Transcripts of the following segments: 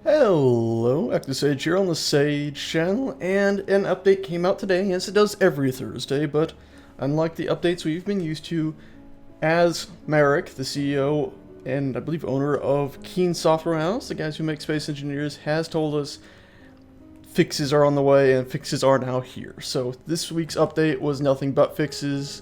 Hello, ActiveSage here on the Sage channel, and an update came out today. Yes, it does every Thursday, but unlike the updates we've been used to, as Merrick, the CEO and I believe owner of Keen Software House, the guys who make Space Engineers, has told us fixes are on the way and fixes are now here. So this week's update was nothing but fixes,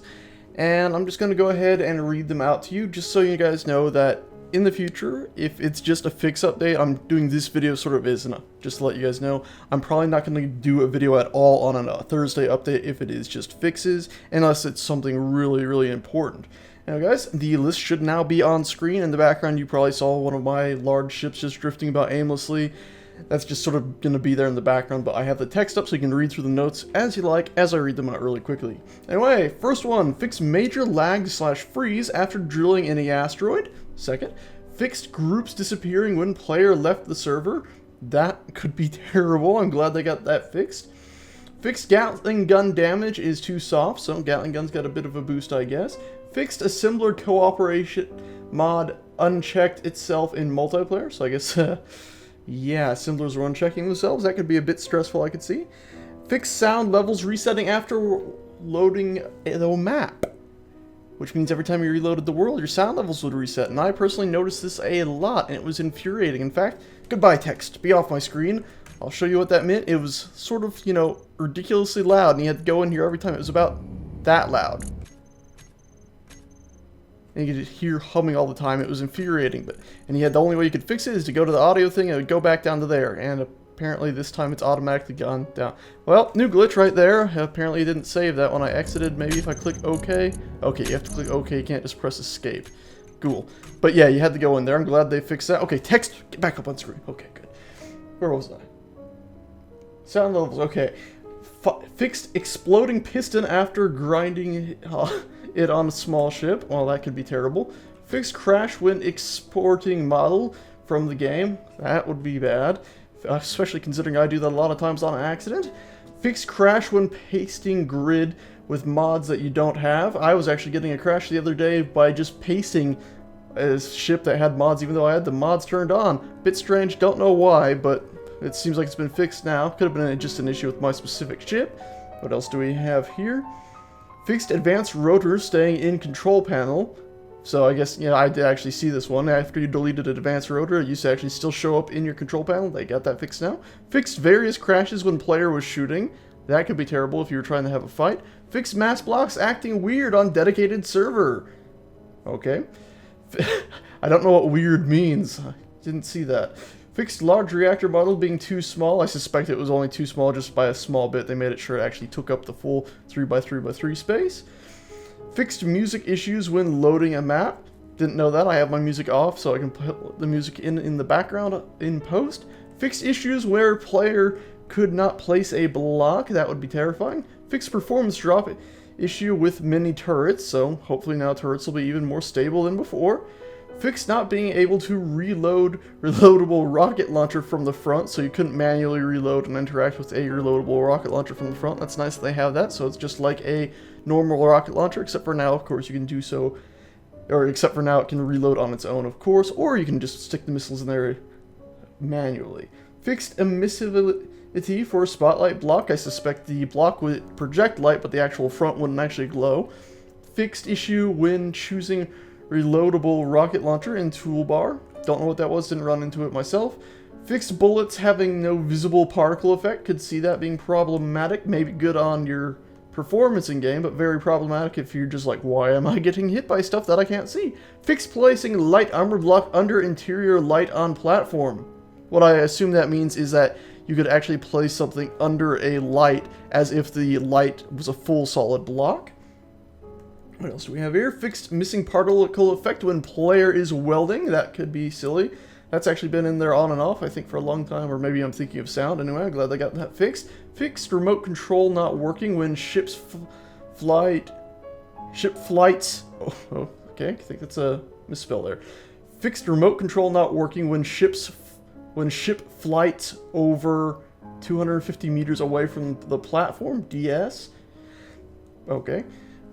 and I'm just going to go ahead and read them out to you just so you guys know that in the future, if it's just a fix update, I'm doing this video sort of as just to let you guys know, I'm probably not going to do a video at all on a Thursday update if it is just fixes, unless it's something really important. Now guys, the list should now be on screen. In the background you probably saw one of my large ships just drifting about aimlessly. That's just sort of going to be there in the background, but I have the text up so you can read through the notes as you like as I read them out really quickly. Anyway, first one, fix major lag/freeze after drilling any asteroid. Second, fixed groups disappearing when player left the server. That could be terrible. I'm glad they got that fixed. Fixed Gatling gun damage is too soft, so Gatling guns got a bit of a boost, I guess. Fixed assembler cooperation mod unchecked itself in multiplayer, so I guess yeah, assemblers are unchecking themselves. That could be a bit stressful, I could see. Fixed sound levels resetting after loading the map, which means every time you reloaded the world, your sound levels would reset. And I personally noticed this a lot, and it was infuriating. In fact, goodbye text, be off my screen. I'll show you what that meant. It was sort of, you know, ridiculously loud, and you had to go in here every time. It was about that loud. And you could hear humming all the time. It was infuriating, and the only way you could fix it is to go to the audio thing and it would go back down to there. And apparently this time it's automatically gone down. Well, new glitch right there. Apparently it didn't save that when I exited. Maybe if I click OK. Okay, you have to click OK. You can't just press escape. Cool. But yeah, you had to go in there. I'm glad they fixed that. Okay, text. Get back up on screen. Okay, good. Where was I? Sound levels. Okay. Fixed exploding piston after grinding it on a small ship. Well, that could be terrible. Fixed crash when exporting model from the game. That would be bad, especially considering I do that a lot of times on accident. Fixed crash when pasting grid with mods that you don't have. I was actually getting a crash the other day by just pasting a ship that had mods even though I had the mods turned on. Bit strange, don't know why, but it seems like it's been fixed now. Could have been just an issue with my specific ship. What else do we have here? Fixed advanced rotors staying in control panel. So I guess, yeah, I did actually see this one. After you deleted an advanced rotor, it used to actually still show up in your control panel. They got that fixed now. Fixed various crashes when player was shooting. That could be terrible if you were trying to have a fight. Fixed mass blocks acting weird on dedicated server. Okay. I don't know what weird means. I didn't see that. Fixed large reactor model being too small. I suspect it was only too small just by a small bit. They made it sure it actually took up the full 3x3x3 space. Fixed music issues when loading a map. Didn't know that. I have my music off so I can put the music in the background in post. Fixed issues where player could not place a block. That would be terrifying. Fixed performance drop issue with mini turrets. So hopefully now turrets will be even more stable than before. Fixed not being able to reload reloadable rocket launcher from the front, so you couldn't manually reload and interact with a reloadable rocket launcher from the front. That's nice that they have that, so it's just like a normal rocket launcher, except for now, of course, you can do so, or except for now it can reload on its own, of course, or you can just stick the missiles in there manually. Fixed emissivity for spotlight block. I suspect the block would project light, but the actual front wouldn't actually glow. Fixed issue when choosing reloadable rocket launcher in toolbar. Don't know what that was, didn't run into it myself. Fixed bullets having no visible particle effect. Could see that being problematic. Maybe good on your performance in game, but very problematic if you're just like, why am I getting hit by stuff that I can't see? Fixed placing light armor block under interior light on platform. What I assume that means is that you could actually place something under a light as if the light was a full solid block. What else do we have here? Fixed missing particle effect when player is welding. That could be silly. That's actually been in there on and off, I think, for a long time, or maybe I'm thinking of sound. Anyway, I'm glad they got that fixed. Fixed remote control not working when ship flights. Oh, okay, I think that's a misspell there. Fixed remote control not working when ship flights over 250 meters away from the platform. DS. Okay.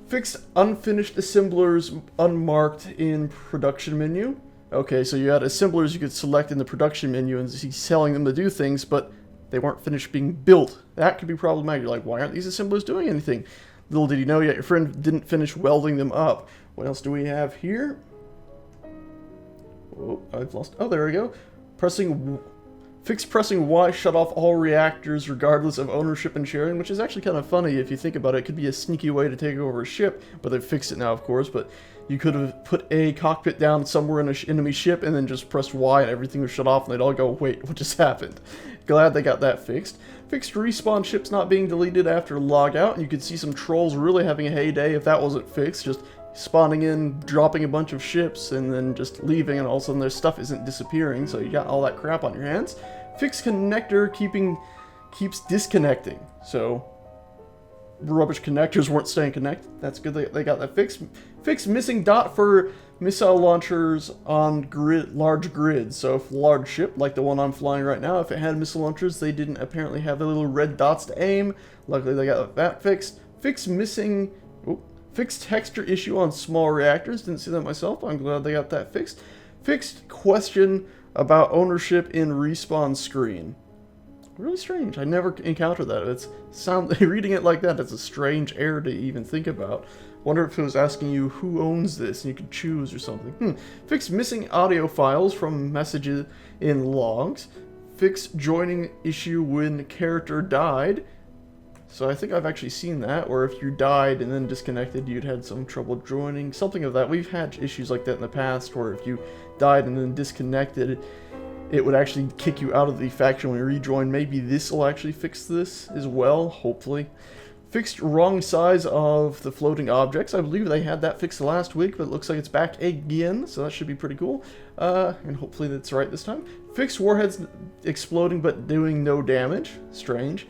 Fixed unfinished assemblers unmarked in production menu. Okay, so you had assemblers you could select in the production menu and see telling them to do things, but they weren't finished being built. That could be problematic. You're like, why aren't these assemblers doing anything? Little did you know yet your friend didn't finish welding them up. What else do we have here? Oh, I've lost. Oh, there we go. Fix pressing Y shut off all reactors regardless of ownership and sharing, which is actually kind of funny if you think about it. It could be a sneaky way to take over a ship, but they've fixed it now, of course. But you could have put a cockpit down somewhere in an enemy ship and then just pressed Y and everything would shut off and they'd all go, wait, what just happened? Glad they got that fixed. Fixed respawn ships not being deleted after logout, and you could see some trolls really having a heyday if that wasn't fixed. Just spawning in, dropping a bunch of ships, and then just leaving, and all of a sudden their stuff isn't disappearing, so you got all that crap on your hands. Fixed connector keeps disconnecting, so rubbish connectors weren't staying connected. That's good they got that fixed. Fixed missing dot for missile launchers on large grids. So if a large ship, like the one I'm flying right now, if it had missile launchers, they didn't apparently have the little red dots to aim. Luckily they got that fixed. Fixed texture issue on small reactors. Didn't see that myself. I'm glad they got that fixed. Fixed question about ownership in respawn screen. Really strange. I never encountered that. Reading it like that, it's a strange error to even think about. Wonder if it was asking you who owns this and you could choose or something. Fixed missing audio files from messages in logs. Fixed joining issue when character died. So I think I've actually seen that, or if you died and then disconnected, you'd had some trouble joining. Something of that. We've had issues like that in the past, where if you died and then disconnected, it would actually kick you out of the faction when you rejoin. Maybe this will actually fix this as well, hopefully. Fixed wrong size of the floating objects. I believe they had that fixed last week, but it looks like it's back again, so that should be pretty cool. And hopefully that's right this time. Fixed warheads exploding but doing no damage. Strange.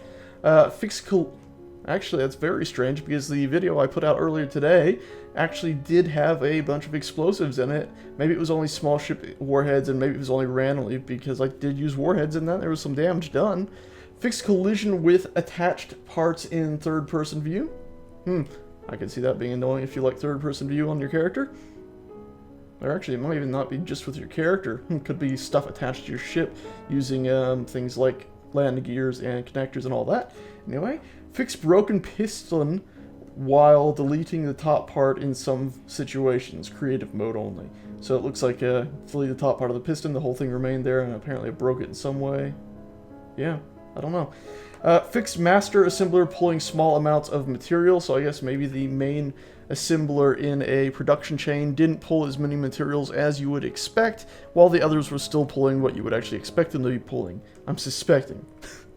Actually, that's very strange because the video I put out earlier today actually did have a bunch of explosives in it. Maybe it was only small ship warheads and maybe it was only randomly because I did use warheads in that. There was some damage done. Fixed collision with attached parts in third-person view. I can see that being annoying if you like third-person view on your character. Or actually, it might even not be just with your character. Could be stuff attached to your ship using things like landing gears and connectors and all that. Anyway, fix broken piston while deleting the top part in some situations. Creative mode only. So it looks like delete the top part of the piston, the whole thing remained there, and apparently it broke it in some way. Yeah, I don't know. Fix master assembler pulling small amounts of material. So I guess maybe the main assembler in a production chain didn't pull as many materials as you would expect, while the others were still pulling what you would actually expect them to be pulling. I'm suspecting.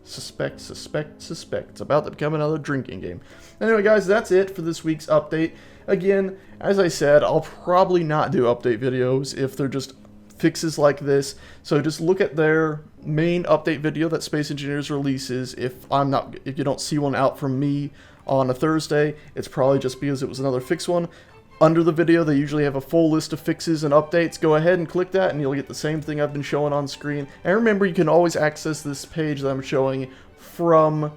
Suspect. It's about to become another drinking game. Anyway, guys, that's it for this week's update. Again, as I said, I'll probably not do update videos if they're just fixes like this. So just look at their main update video that Space Engineers releases. If you don't see one out from me on a Thursday, it's probably just because it was another fix one. Under the video, they usually have a full list of fixes and updates. Go ahead and click that and you'll get the same thing I've been showing on screen. And remember, you can always access this page that I'm showing from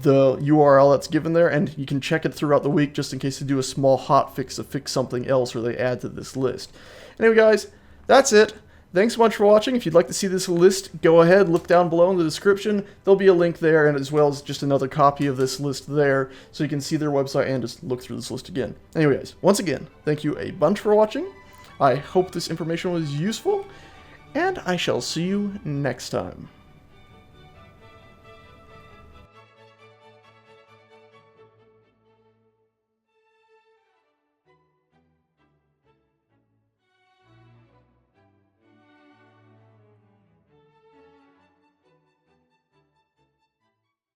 the URL that's given there, and you can check it throughout the week just in case they do a small hot fix to fix something else or they add to this list. Anyway, guys, that's it. Thanks so much for watching. If you'd like to see this list, go ahead, look down below in the description. There'll be a link there, and as well as just another copy of this list there, so you can see their website and just look through this list again. Anyway, guys, once again, thank you a bunch for watching. I hope this information was useful, and I shall see you next time.